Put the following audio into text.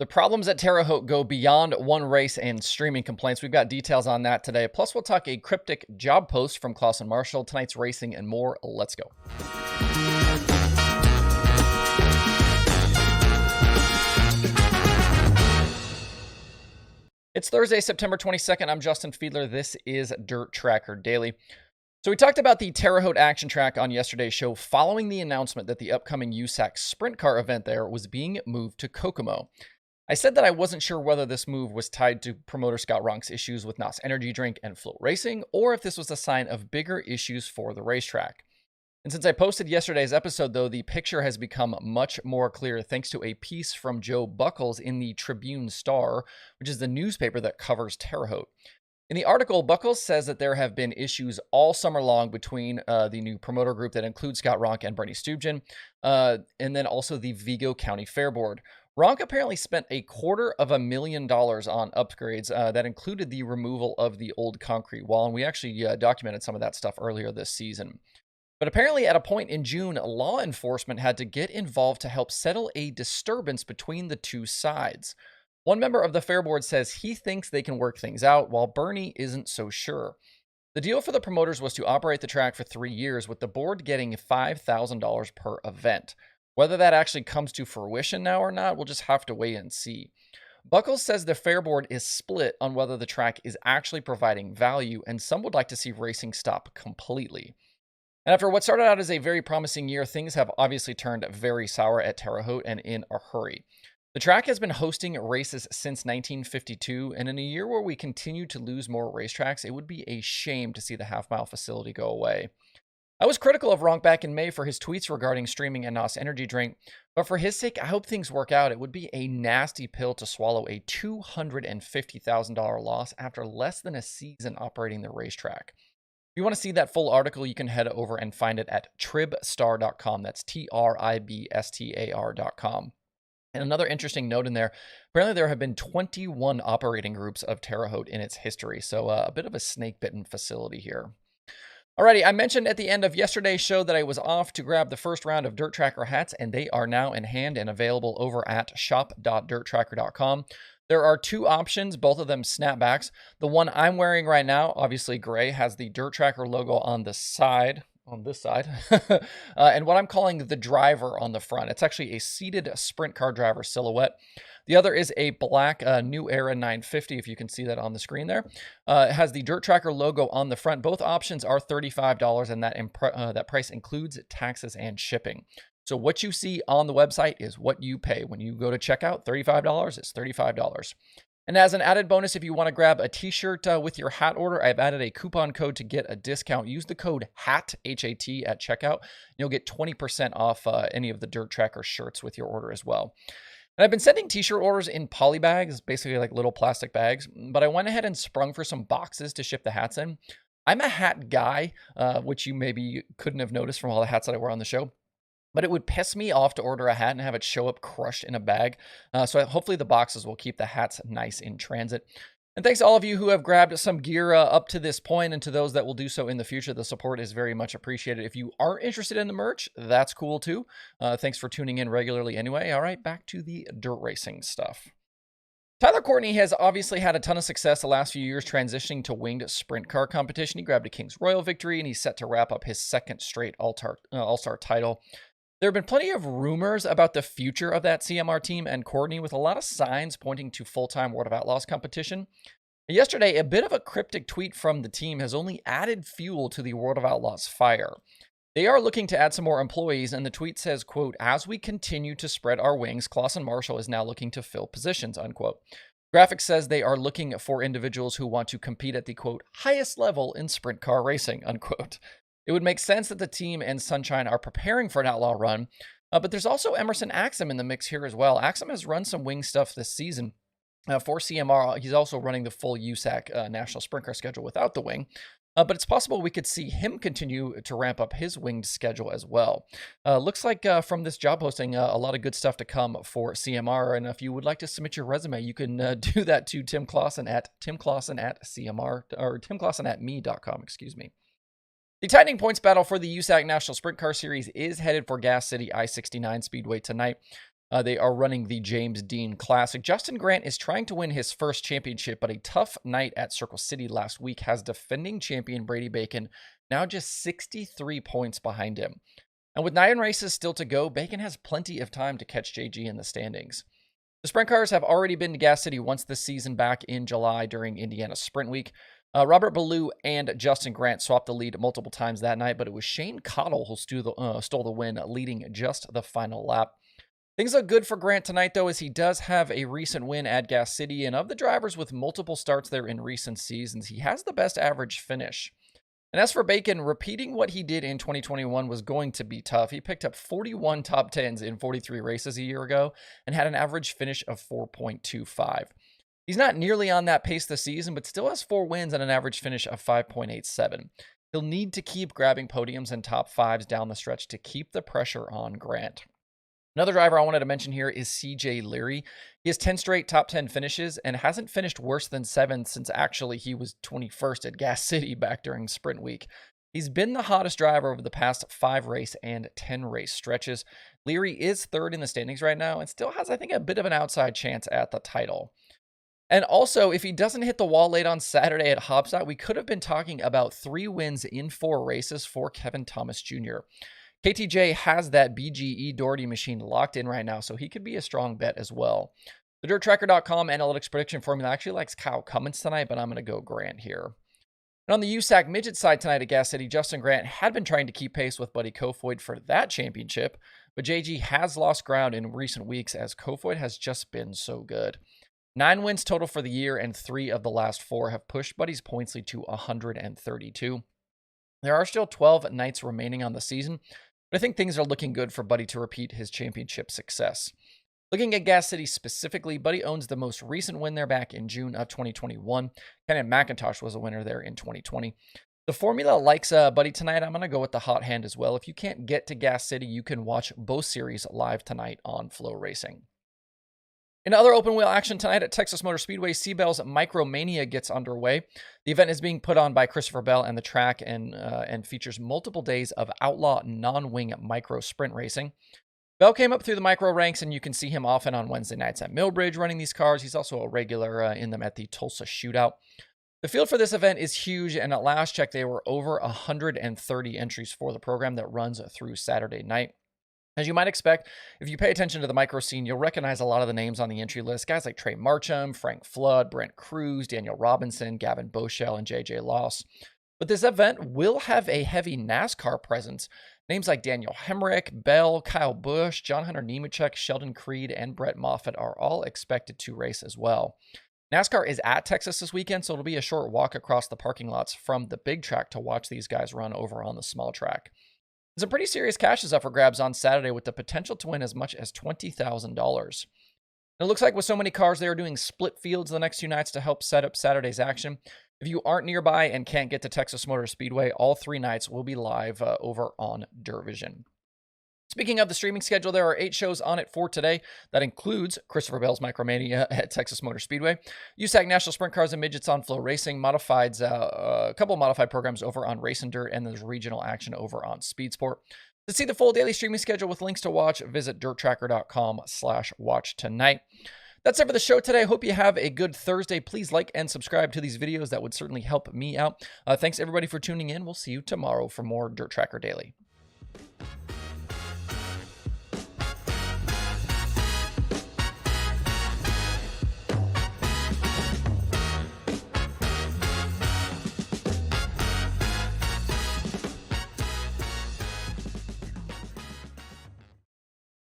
The problems at Terre Haute go beyond one race and streaming complaints. We've got details on that today. Plus, we'll talk a cryptic job post from Clauson Marshall, tonight's racing, and more. Let's go. It's Thursday, September 22nd. I'm Justin Fiedler. This is Dirt Tracker Daily. So we talked about the Terre Haute Action Track on yesterday's show following the announcement that the upcoming USAC sprint car event there was being moved to Kokomo. I said that I wasn't sure whether this move was tied to promoter Scott Ronk's issues with NOS Energy Drink and Float Racing, or if this was a sign of bigger issues for the racetrack. And since I posted yesterday's episode, though, the picture has become much more clear thanks to a piece from Joe Buckles in the Tribune-Star, which is the newspaper that covers Terre Haute. In the article, Buckles says that there have been issues all summer long between the new promoter group that includes Scott Ronk and Bernie Stubjen, and then also the Vigo County Fair Board. Ronk apparently spent $250,000 on upgrades that included the removal of the old concrete wall, and we actually documented some of that stuff earlier this season. But apparently at a point in June, law enforcement had to get involved to help settle a disturbance between the two sides. One member of the Fair Board says he thinks they can work things out, while Bernie isn't so sure. The deal for the promoters was to operate the track for 3 years, with the board getting $5,000 per event. Whether that actually comes to fruition now or not, we'll just have to wait and see. Buckles says the Fair Board is split on whether the track is actually providing value, and some would like to see racing stop completely. And after what started out as a very promising year, things have obviously turned very sour at Terre Haute and in a hurry. The track has been hosting races since 1952, and in a year where we continue to lose more racetracks, it would be a shame to see the half-mile facility go away. I was critical of Ronk back in May for his tweets regarding streaming and NOS Energy Drink, but for his sake, I hope things work out. It would be a nasty pill to swallow, a $250,000 loss after less than a season operating the racetrack. If you want to see that full article, you can head over and find it at tribstar.com. That's tribstar.com. And another interesting note in there, apparently there have been 21 operating groups of Terre Haute in its history, so a bit of a snake-bitten facility here. Alrighty, I mentioned at the end of yesterday's show that I was off to grab the first round of Dirt Tracker hats, and they are now in hand and available over at shop.dirttracker.com. There are two options, both of them snapbacks. The one I'm wearing right now, obviously gray, has the Dirt Tracker logo on the side, on this side, and what I'm calling the driver on the front. It's actually a seated sprint car driver silhouette. The other is a black New Era 950, if you can see that on the screen there. It has the Dirt Tracker logo on the front. Both options are $35, and that price includes taxes and shipping. So what you see on the website is what you pay. When you go to checkout, $35 is $35. And as an added bonus, if you want to grab a t-shirt with your hat order, I've added a coupon code to get a discount. Use the code HAT, H-A-T, at checkout. You'll get 20% off any of the Dirt Tracker shirts with your order as well. And I've been sending t-shirt orders in poly bags, basically like little plastic bags, but I went ahead and sprung for some boxes to ship the hats in. I'm a hat guy, which you maybe couldn't have noticed from all the hats that I wear on the show. But it would piss me off to order a hat and have it show up crushed in a bag. So hopefully the boxes will keep the hats nice in transit. And thanks to all of you who have grabbed some gear up to this point, and to those that will do so in the future. The support is very much appreciated. If you aren't interested in the merch, that's cool too. Thanks for tuning in regularly anyway. All right, back to the dirt racing stuff. Tyler Courtney has obviously had a ton of success the last few years transitioning to winged sprint car competition. He grabbed a King's Royal victory, and he's set to wrap up his second straight All-Star title. There have been plenty of rumors about the future of that CMR team and Courtney, with a lot of signs pointing to full-time World of Outlaws competition. Yesterday, a bit of a cryptic tweet from the team has only added fuel to the World of Outlaws fire. They are looking to add some more employees, and the tweet says, quote, "As we continue to spread our wings, Clauson Marshall is now looking to fill positions," unquote. Graphics says they are looking for individuals who want to compete at the, quote, "highest level in sprint car racing," unquote. It would make sense that the team and Sunshine are preparing for an outlaw run, but there's also Emerson Axum in the mix here as well. Axum has run some wing stuff this season for CMR. He's also running the full USAC National Sprint Car schedule without the wing, but it's possible we could see him continue to ramp up his winged schedule as well. Looks like from this job posting, a lot of good stuff to come for CMR, and if you would like to submit your resume, you can do that to Tim Clauson at timclauson@CMR, or timclauson@me.com, excuse me. The tightening points battle for the USAC National Sprint Car Series is headed for Gas City I-69 Speedway tonight. They are running the James Dean Classic. Justin Grant is trying to win his first championship, but a tough night at Circle City last week has defending champion Brady Bacon now just 63 points behind him. And with 9 races still to go, Bacon has plenty of time to catch JG in the standings. The sprint cars have already been to Gas City once this season back in July during Indiana Sprint Week. Robert Ballou and Justin Grant swapped the lead multiple times that night, but it was Shane Cottle who stole the win, leading just the final lap. Things look good for Grant tonight, though, as he does have a recent win at Gas City, and of the drivers with multiple starts there in recent seasons, he has the best average finish. And as for Bacon, repeating what he did in 2021 was going to be tough. He picked up 41 top 10s in 43 races a year ago and had an average finish of 4.25. He's not nearly on that pace this season, but still has 4 wins and an average finish of 5.87. He'll need to keep grabbing podiums and top 5s down the stretch to keep the pressure on Grant. Another driver I wanted to mention here is CJ Leary. He has 10 straight top 10 finishes and hasn't finished worse than 7th since actually he was 21st at Gas City back during Sprint Week. He's been the hottest driver over the past 5 race and 10 race stretches. Leary is 3rd in the standings right now and still has, I think, a bit of an outside chance at the title. And also, if he doesn't hit the wall late on Saturday at Hobstadt, we could have been talking about 3 wins in 4 races for Kevin Thomas Jr. KTJ has that BGE Doherty machine locked in right now, so he could be a strong bet as well. The DirtTracker.com analytics prediction formula actually likes Kyle Cummins tonight, but I'm going to go Grant here. And on the USAC midget side tonight at Gas City, Justin Grant had been trying to keep pace with Buddy Kofoid for that championship, but JG has lost ground in recent weeks as Kofoid has just been so good. 9 wins total for the year, and 3 of the last 4 have pushed Buddy's points lead to 132. There are still 12 nights remaining on the season, but I think things are looking good for Buddy to repeat his championship success. Looking at Gas City specifically, Buddy owns the most recent win there back in June of 2021. Kenny McIntosh was a winner there in 2020. The formula likes Buddy tonight. I'm going to go with the hot hand as well. If you can't get to Gas City, you can watch both series live tonight on Flow Racing. In other open wheel action tonight at Texas Motor Speedway, C-Bell's Micromania gets underway. The event is being put on by Christopher Bell and the track and features multiple days of outlaw non-wing micro sprint racing. Bell came up through the micro ranks, and you can see him often on Wednesday nights at Millbridge running these cars. He's also a regular in them at the Tulsa Shootout. The field for this event is huge, and at last check, there were over 130 entries for the program that runs through Saturday night. As you might expect, if you pay attention to the micro scene, you'll recognize a lot of the names on the entry list. Guys like Trey Marcham, Frank Flood, Brent Cruz, Daniel Robinson, Gavin Boschel, and JJ Loss. But this event will have a heavy NASCAR presence. Names like Daniel Hemrick, Bell, Kyle Busch, John Hunter Nemechek, Sheldon Creed, and Brett Moffitt are all expected to race as well. NASCAR is at Texas this weekend, so it'll be a short walk across the parking lots from the big track to watch these guys run over on the small track. Some pretty serious cash is up for grabs on Saturday with the potential to win as much as $20,000. It looks like with so many cars, they are doing split fields the next 2 nights to help set up Saturday's action. If you aren't nearby and can't get to Texas Motor Speedway, all 3 nights will be live over on Dervision. Speaking of the streaming schedule, there are 8 shows on it for today. That includes Christopher Bell's Micromania at Texas Motor Speedway, USAC National Sprint Cars and Midgets on Flow Racing, modifieds, a couple of modified programs over on Race and Dirt, and there's regional action over on Speed Sport. To see the full daily streaming schedule with links to watch, visit dirttracker.com/watch tonight. That's it for the show today. Hope you have a good Thursday. Please like and subscribe to these videos. That would certainly help me out. Thanks everybody for tuning in. We'll see you tomorrow for more Dirt Tracker Daily.